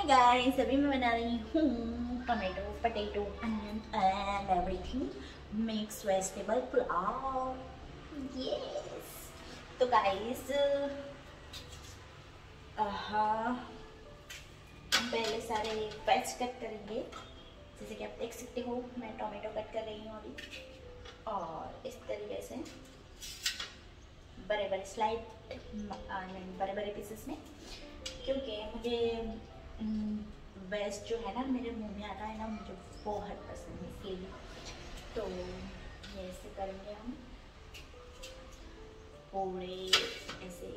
Guys, अभी मैं बना रही हूँ tomato potato onion and everything mix vegetable pulao. Yes, तो गाइस हम पहले सारे वेज कट करेंगे। जैसे कि आप देख सकते हो मैं टोमेटो कट कर रही हूँ अभी, और इस तरीके से बड़े बड़े स्लाइड बड़े बड़े पीसेस में, क्योंकि मुझे वेज जो है ना मेरे मुंह में आता है ना, मुझे बहुत पसंद है इसलिए। तो ये ऐसे करेंगे हम पूरे ऐसे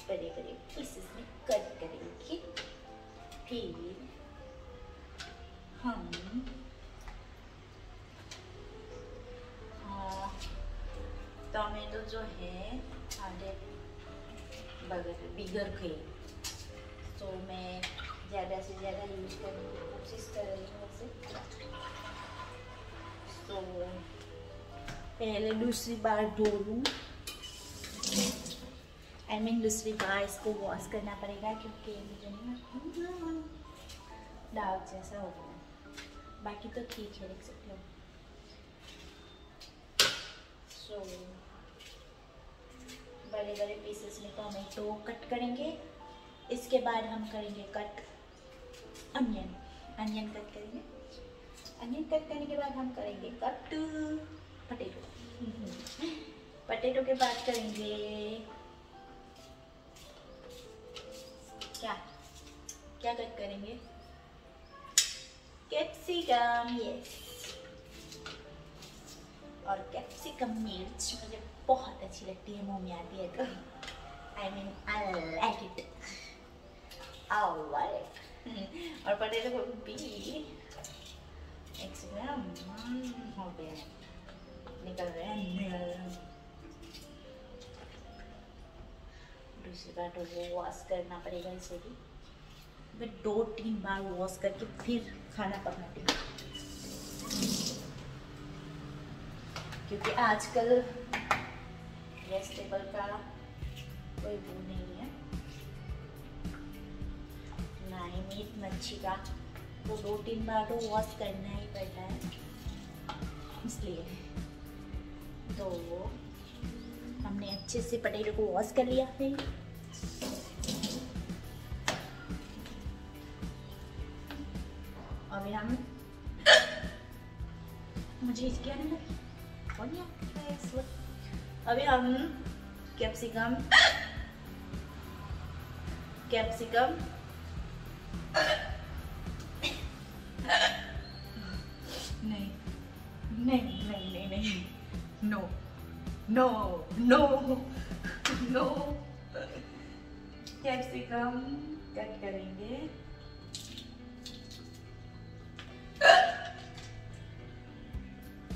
बड़े बड़े पीसेस में कट करेंगे। फिर हम टोमेटो जो है आधे बिगड़ गए, तो मैं ज़्यादा से ज़्यादा यूज करने की कोशिश कर रही हूँ वैसे। तो पहले दूसरी बार धो लूँ, आई मीन दूसरी बार इसको वॉश करना पड़ेगा, क्योंकि मुझे ना डार्क जैसा हो गया। बाकी तो ठीक है, देख सकते हो। सो बड़े बड़े पीसेस में टोमेटो कट करेंगे। इसके बाद हम करेंगे कट अनियन कट करेंगे। अनियन कट करने के बाद हम करेंगे कट पोटैटो के बाद करेंगे क्या क्या कट करेंगे? कैप्सिकम। यस, और कैप्सिकम मिर्च मुझे बहुत अच्छी लगती है, मुंह में आती है तो I mean I like it. और पोटैटो को भी एक सेकंड हो गया, निकल रहे हैं। दूसरी बार तो वो वॉश करना पड़ेगा इसे भी, मैं 2-3 बार वॉश करके फिर खाना पकाती हूँ, क्योंकि आजकल वेजिटेबल का कोई वो नहीं है, ना ही मीट मच्छी का, तो 2-3 बार तो वॉश करना ही पड़ता है। इसलिए तो हमने अच्छे से पोटैटो को वॉश कर लिया है। अभी हम मुझे इसके अभी हम कैप्सिकम नहीं नहीं नहीं नहीं नहीं, no no no no, capsicum cut करेंगे।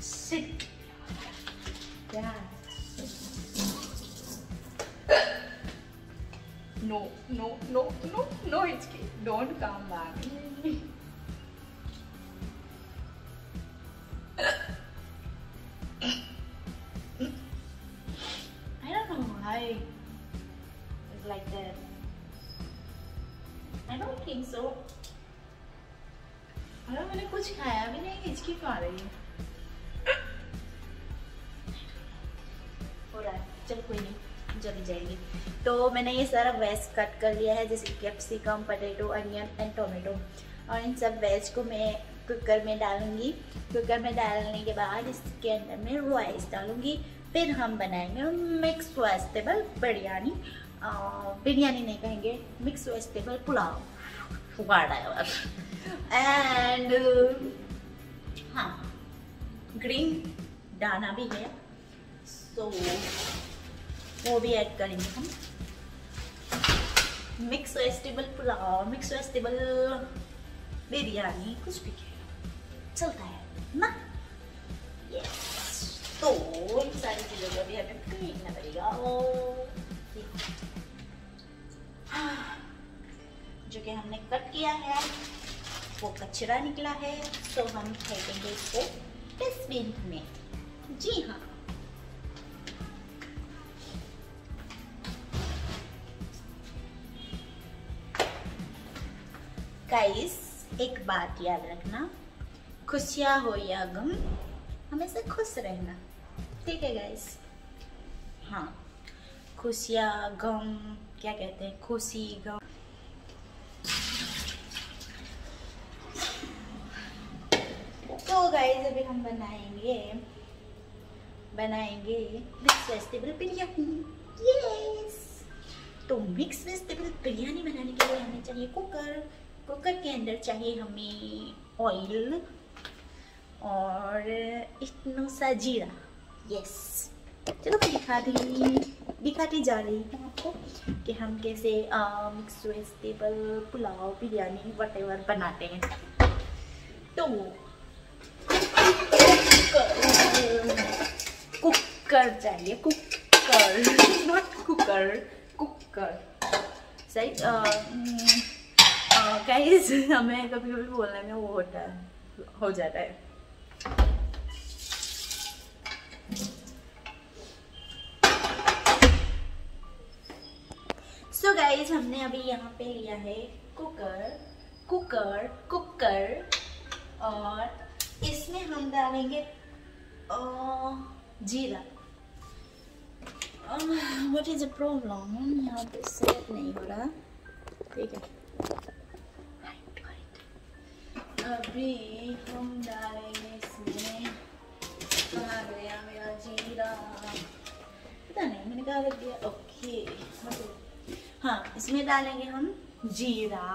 Sit no no no no no, Hitchki, don't come back. I don't know why it's like that. I don't think so. अरे मैंने कुछ खाया भी नहीं, हिचकी क्यों आ रही है? हो रहा है, चल कोई नहीं, जल्दी जाएंगे। तो मैंने ये सारा वेज कट कर लिया है, जैसे capsicum, potato, onion and tomato, और इन सब वेज को मैं कुकर में डालूंगी। कुकर में डालने के बाद इसके अंदर में राइस डालूंगी। फिर हम बनाएंगे मिक्स वेजिटेबल बिरयानी। बिरयानी नहीं कहेंगे, मिक्स वेजिटेबल पुलाव। एंड हाँ, ग्रीन दाना भी है, तो वो भी ऐड करेंगे हम। Mix vegetable pulao, mix vegetable biryani, कुछ भी चलता है ना। यस, तो इन सारी चीज़ों को भी हमें पीना पड़ेगा। जो कि हमने कट किया है वो कचरा निकला है, तो हम फेंकेंगे इसको डस्टबिन में। जी हाँ, गाइस एक बात याद रखना, खुशियाँ हो या गम, हमेशा खुश रहना, ठीक है गाइस? हाँ, खुशियाँ गम क्या कहते हैं, खुशी गम। तो गाइस अभी हम बनाएंगे मिक्स वेजिटेबल बिरयानी। यस, तो मिक्स वेजिटेबल बिरयानी बनाने के लिए हमें चाहिए कुकर के अंदर चाहिए हमें ऑयल और इतना सा जीरा। यस, चलो दिखाती जा रही हूँ आपको कि हम कैसे mix vegetable pulao biryani whatever बनाते हैं। तो कुकर चाहिए, नॉट कुकर सही। गाइस हमें कभी कभी बोलने में वो हो जाता है। सो गाइस हमने अभी यहाँ पे लिया है कुकर और इसमें हम डालेंगे जीरा। व्हाट इज द प्रॉब्लम, यहाँ पे सेट नहीं हो रहा, ठीक है। अभी हम डालेंगे इसमें, कहाँ गया मेरा जीरा, पता नहीं मैंने कहाँ रख दिया। ओके हाँ, इसमें डालेंगे हम जीरा,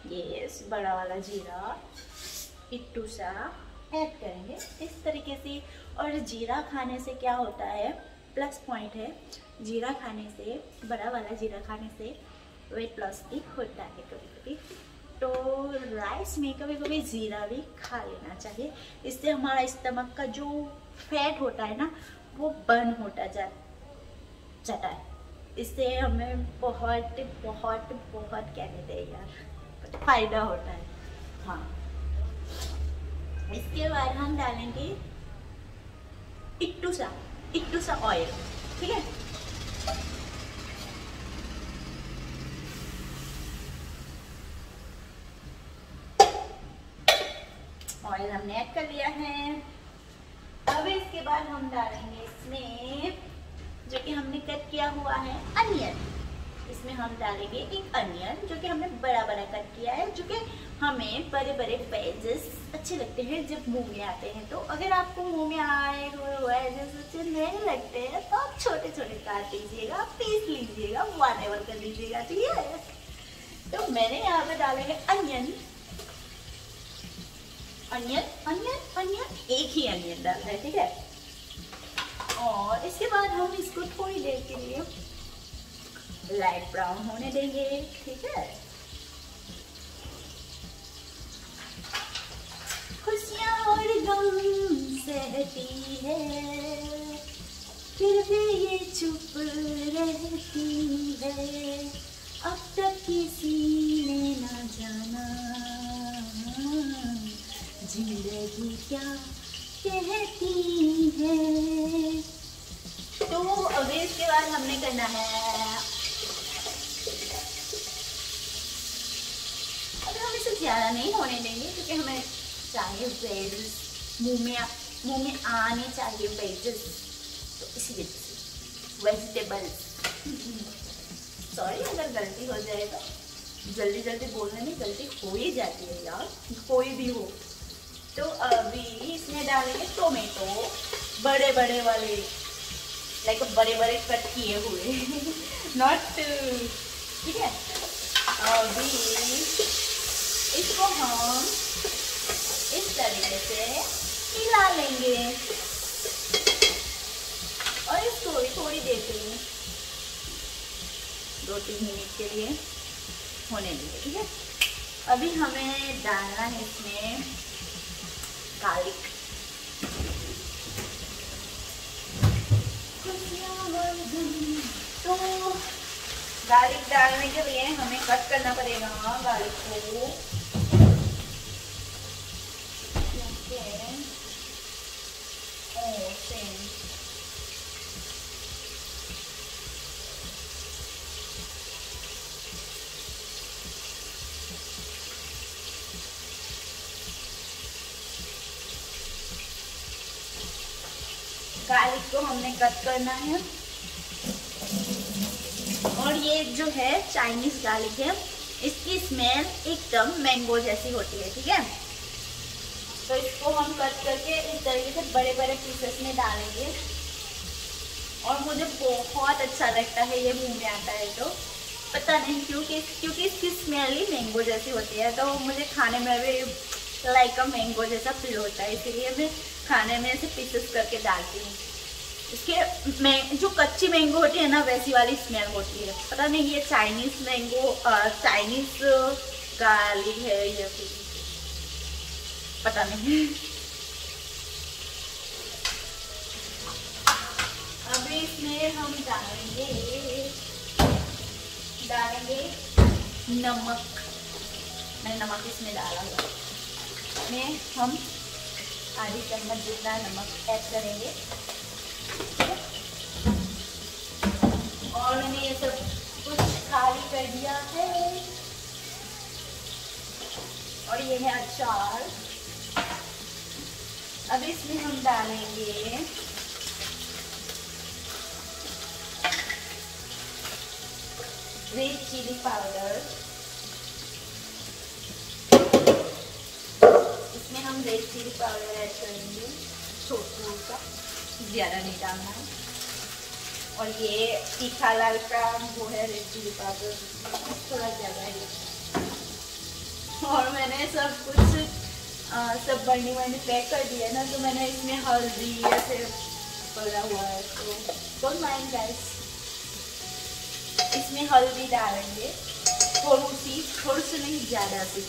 यस बड़ा वाला जीरा, इट्टू सा ऐड करेंगे इस तरीके से। और जीरा खाने से क्या होता है, प्लस पॉइंट है, जीरा खाने से, बड़ा वाला जीरा खाने से वेट लॉस भी होता है कभी कभी। तो राइस में कभी कभी जीरा भी खा लेना चाहिए, इससे हमारा स्टमक का जो फैट होता है ना वो बर्न होता जाता है। इससे हमें बहुत क्या कहते हैं यार, फायदा होता है। हाँ, इसके बाद हम डालेंगे इट्टू सा ऑयल, ठीक है। ऑयल हमने ऐड कर लिया है। अब इसके बाद हम डालेंगे इसमें जो कि हमने कट किया हुआ है अनियन। इसमें हम डालेंगे एक अनियन जो कि हमने बड़ा कट किया है, जो कि हमें बड़े वेजेस अच्छे लगते हैं जब मुंह में आते हैं। तो अगर आपको मुंह में आए हुए वेजेस अच्छे नहीं लगते हैं तो आप छोटे काट लीजिएगा, पीस लीजिएगा, व्हाटएवर कर लीजिएगा, ठीक है। तो मैंने यहाँ पे डालेंगे अनियन, एक ही अनियन डालना है, ठीक है। और इसके बाद हम इसको थोड़ी देर के लिए लाइट ब्राउन होने देंगे, ठीक है। खुशियाँ और गम सहती है, फिर भी ये चुप रहती है, अब तक किसी ने ना जाना जिंदगी क्या कहती है। तो अभी इसके बाद हमने करना है, अभी हम इसे ज़्यादा नहीं होने देंगे क्योंकि हमें चाहिए वेजेस, मुंह में आने चाहिए वेजेस, तो इसी वजह से वेजिटेबल्स। सॉरी अगर गलती हो जाए तो, जल्दी बोलने में गलती हो ही जाती है यार, कोई भी हो। तो अभी इसमें डालेंगे टोमेटो, बड़े वाले, लाइक बड़े कट किए हुए नॉट, ठीक है। अभी इसको हम इस तरीके से हिला लेंगे और इसको थोड़ी देर के लिए 2-3 मिनट के लिए होने देंगे, ठीक है। अभी हमें डालना है इसमें गार्लिक, तो गार्लिक डालने के लिए हमें कट करना पड़ेगा गार्लिक को, गार्लिक को हमने कट करना है। और ये जो है चाइनीज गार्लिक है, इसकी स्मेल एकदम मैंगो जैसी होती है, ठीक है। तो इसको हम कट करके इस तरीके से बड़े बड़े पीसेस में डालेंगे। और मुझे बहुत अच्छा लगता है, ये मुंह में आता है तो पता नहीं क्योंकि इसकी स्मेल ही मैंगो जैसी होती है, तो मुझे खाने में भी लाइक अ मैंगो जैसा फील होता है, इसीलिए मैं खाने में ऐसे पीसेस करके डालती हूँ। इसके में जो कच्ची मैंगो होती है ना, वैसी वाली स्मेल होती है। पता नहीं ये चाइनीज मैंगो चाइनीज गार्लिक है या फिर पता नहीं। अभी इसमें हम डालेंगे नमक। मैंने नमक इसमें डाला हुआ, में हम आधी चम्मच जितना नमक ऐड करेंगे। और मैंने ये सब कुछ खाली कर दिया है। और ये है अचार। अब इसमें हम डालेंगे रेड चिली पाउडर। इसमें हम रेड चिली पाउडर ऐड करेंगे, छोटा सा, ज़्यादा नहीं डालना है। और ये तीखा लाल का वो है रेड चिली पाउडर, थोड़ा ज़्यादा है। और मैंने सब कुछ सब बर्नी पैक कर दिया ना, तो मैंने इसमें हल्दी ऐसे पड़ा हुआ है, तो डोंट माइंड गाइस। इसमें हल्दी डालेंगे थोड़ी सी नहीं, ज़्यादा सी।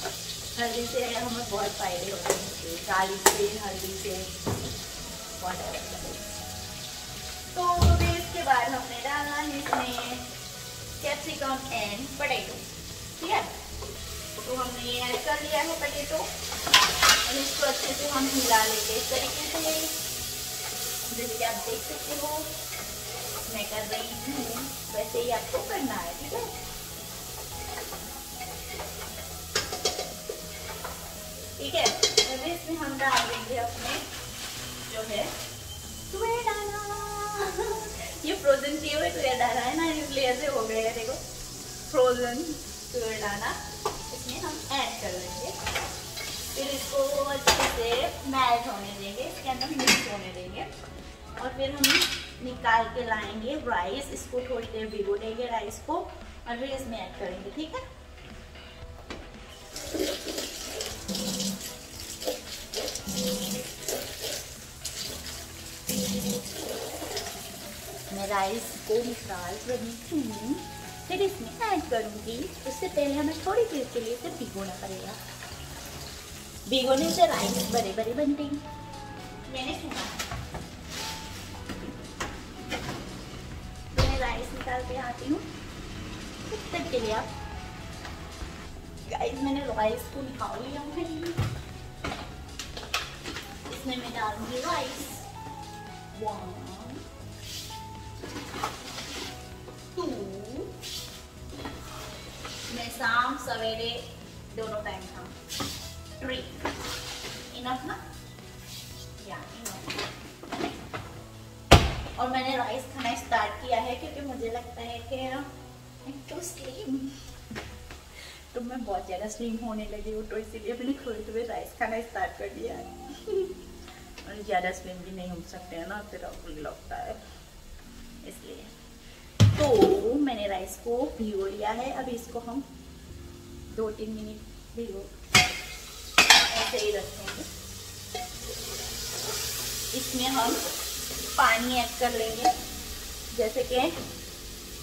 हल्दी से हमें बहुत फायदे होते हैं, गार्लिक से, हल्दी से बहुत। तो फिर इसके बाद हमने डालना है इसमें कैप्सिकम एंड पोटैटो, ठीक है। तो हमने ये ऐड कर लिया है पोटैटो, और इसको अच्छे से हम मिला लेंगे इस तरीके से, जैसे कि आप देख सकते हो मैं कर रही हूँ, वैसे ही आपको करना है, ठीक है। ठीक है, तो इसमें हम डाल देंगे अपने जो है टोमेटो। ये फ्रोजन किए हुए टोमेटो है ना, इसलिए ऐसे हो गए हैं, देखो फ्रोजन टोमेटो इसमें हम ऐड कर लेंगे। फिर इसको अच्छे से मैश होने देंगे, इसके अंदर मिक्स होने देंगे। और फिर हम निकाल के लाएंगे राइस, इसको थोड़ी देर भिगो देंगे राइस को, और फिर इसमें ऐड करेंगे, ठीक है। मैं राइस को निकाल रही हूँ, फिर इसमें ऐड करूँगी। उससे पहले हमें थोड़ी देर के लिए इसे भिगोना पड़ेगा, भिगोने से राइस बड़े बड़े बनते हैं, मैंने सुना है। राइस निकाल के आती हूँ तब के लिए। आप गाइस मैंने राइस को निकाल लिया है, इसमें मैं डालूंगी राइस। 1 2 मैं शाम सवेरे दोनों टाइम खाऊं। 3 इनफ ना, या इनफ। और मैंने राइस खाना स्टार्ट किया है क्योंकि मुझे लगता है कि तो स्लिम, तो मैं बहुत ज़्यादा स्लिम होने लगी हूँ, तो इसीलिए मैंने थोड़ी राइस खाना स्टार्ट कर दिया है। और ज़्यादा स्लिम भी नहीं हो सकते हैं ना, फिर लगता है, इसलिए। तो मैंने राइस को भिगो लिया है। अब इसको हम 2-3 मिनट भिगो ऐसे ही रखेंगे। इसमें हम पानी ऐड कर लेंगे, जैसे कि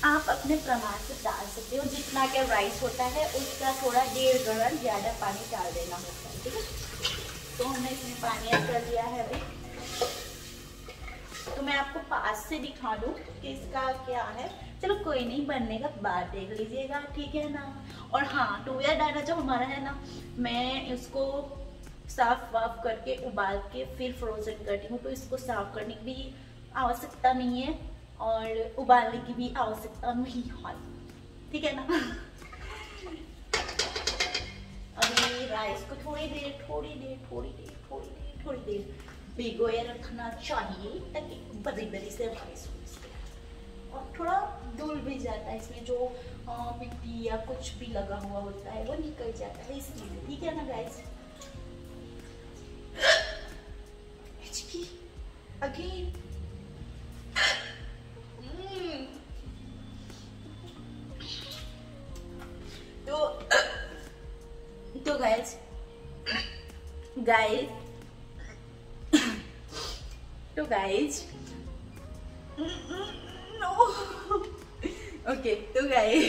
आप अपने प्रमाण से डाल सकते हो, जितना के राइस होता है उसका थोड़ा 1.5 गरम ज़्यादा पानी डाल देना होता है, ठीक है। तो हमने इसमें पानी ऐड कर लिया है। अभी तो मैं आपको पास से दिखा दूँ कि इसका क्या है। चलो कोई नहीं, बनने का बाद देख लीजिएगा, ठीक है ना। और हाँ, तुअर दाना जो हमारा है ना, मैं इसको साफ वाफ करके उबाल के फिर फ्रोजन करती हूँ, तो इसको साफ करने की भी आवश्यकता नहीं है और उबालने की भी आवश्यकता नहीं है, ठीक है ना। अभी राइस को थोड़ी देर भिगोए रखना चाहिए ताकि बड़ी बड़ी से राइस हो इसके। और थोड़ा धुल भी जाता है, इसमें जो मिट्टी या कुछ भी लगा हुआ होता है वो निकल जाता है इसलिए, ठीक है ना गाइस। अगेन तो गाइस तो गाइस नो ओके, तो guys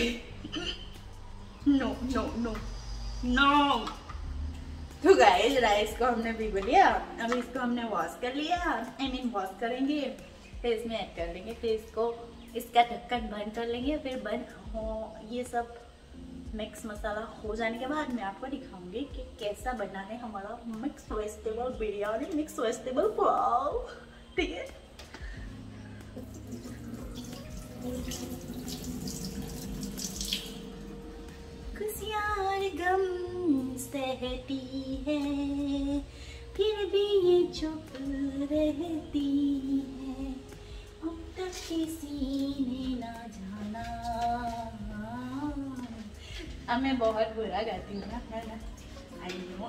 no no no no तो गाइस राइस को हमने भिगो लिया, अब इसको हमने वॉश कर लिया, आई मीन वॉश करेंगे, फिर इसमें ऐड कर लेंगे, फिर इसको इसका ढक्कन बंद कर लेंगे, फिर बंद हो ये सब मिक्स मसाला हो जाने के बाद मैं आपको दिखाऊंगी कि कैसा बना है हमारा mix vegetable biryani, mix vegetable pulao, ठीक है। खुशियाँ गम सहती है फिर भी ये चुप रहती है, अब तक किसी ने ना जाना। अब मैं बहुत बुरा गाती हूँ ना, है ना, आई नो।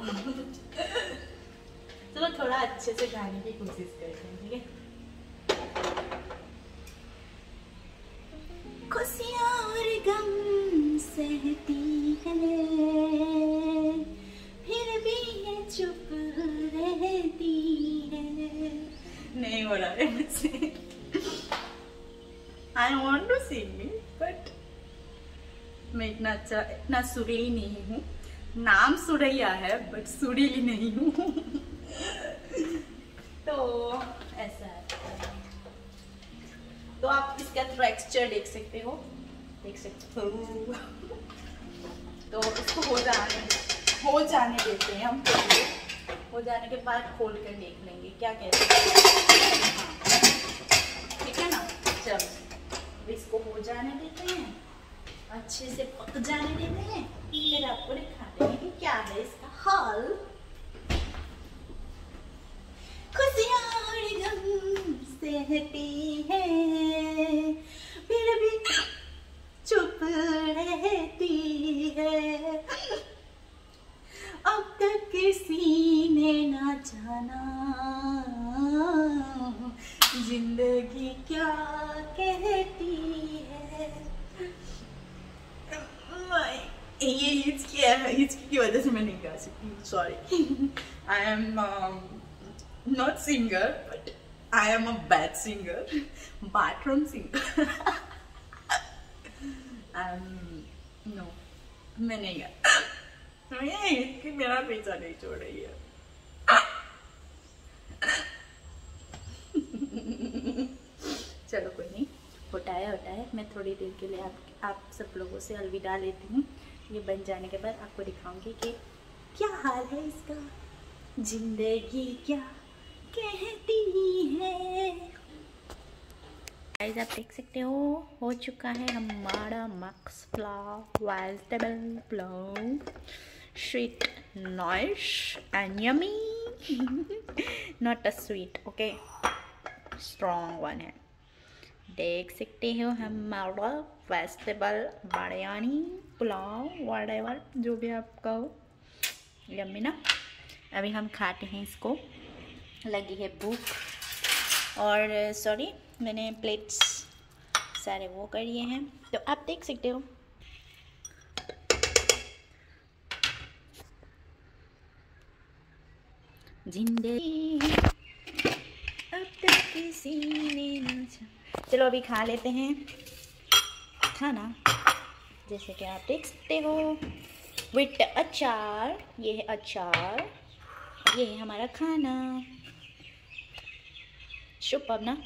चलो थोड़ा अच्छे से गाने की कोशिश करते हैं, ठीक है। खुशियाँ और गम सहती है फिर भी ये चुप रहती है। नहीं हो रहा है मुझसे। I want to sing it, but मैं इतना सुरीली नहीं हूँ। नाम सुरैया है बट सुरीली नहीं हूँ। तो ऐसा है। तो आप इसका टेक्सचर देख सकते हो, तो इसको हो जाने देते हैं हम। हो जाने के बाद खोल कर देख लेंगे क्या कहते हैं, ठीक है ना। चलो इसको हो जाने देते हैं, अच्छे से पक जाने देते हैं, फिर आपको दिखाते हैं कि क्या है इसका हाल। खुशियाँ और गम सहती है फिर भी चुप रहती है, अब तक किसी ने ना जाना जिंदगी क्या कहती है। ये इसकी वजह से मैं नहीं गा सकती, sorry. I am not singer but I am a bad singer, bathroom singer. No मैं नहीं गा, इसकी मेरा पीछा नहीं छोड़ रही है। चलो कोई नहीं, होता है। मैं थोड़ी देर के लिए आप सब लोगों से अलविदा लेती हूँ। ये बन जाने के बाद आपको दिखाऊंगी कि क्या हाल है इसका, जिंदगी क्या कहती है। गाइस आप देख सकते हो चुका है हमारा mix pulao, vegetable pulao, sweet nice and yummy, not a sweet, okay, strong one है। देख सकते हो हमारा वेजिटेबल बिरयानी पुलाव, व्हाटएवर जो भी आप कहो, यम्मी ना। अभी हम खाते हैं इसको, लगी है भूख। और सॉरी मैंने प्लेट्स सारे वो कर लिए हैं, तो आप देख सकते हो। जिंदगी अब तक किसी ने ना। चलो अभी खा लेते हैं खाना, जैसे कि आप देख सकते हो विथ अचार। ये है अचार, ये है हमारा खाना। सुपर ना।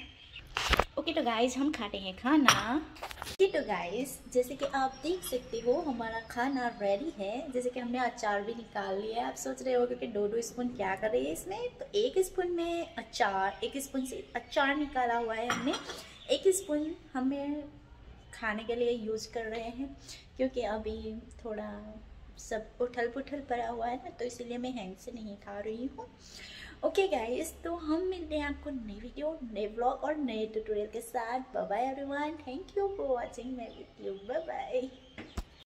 ओके तो गाइज हम खाते हैं खाना। तो गाइज जैसे कि आप देख सकते हो हमारा खाना रेडी है। जैसे कि हमने अचार भी निकाल लिया है। आप सोच रहे हो कि 2-2 स्पून क्या कर रही है इसमें, तो 1 स्पून में अचार, 1 स्पून से अचार निकाला हुआ है हमने। 1 स्पून हमें खाने के लिए यूज़ कर रहे हैं, क्योंकि अभी थोड़ा सब उठल पुठल पड़ा हुआ है ना, तो इसलिए मैं हैंग से नहीं खा रही हूँ। ओके गाइस, तो हम मिलते हैं आपको नई वीडियो, नए ब्लॉग और नए ट्यूटोरियल के साथ। Bye bye everyone, thank you for watching my video, bye bye.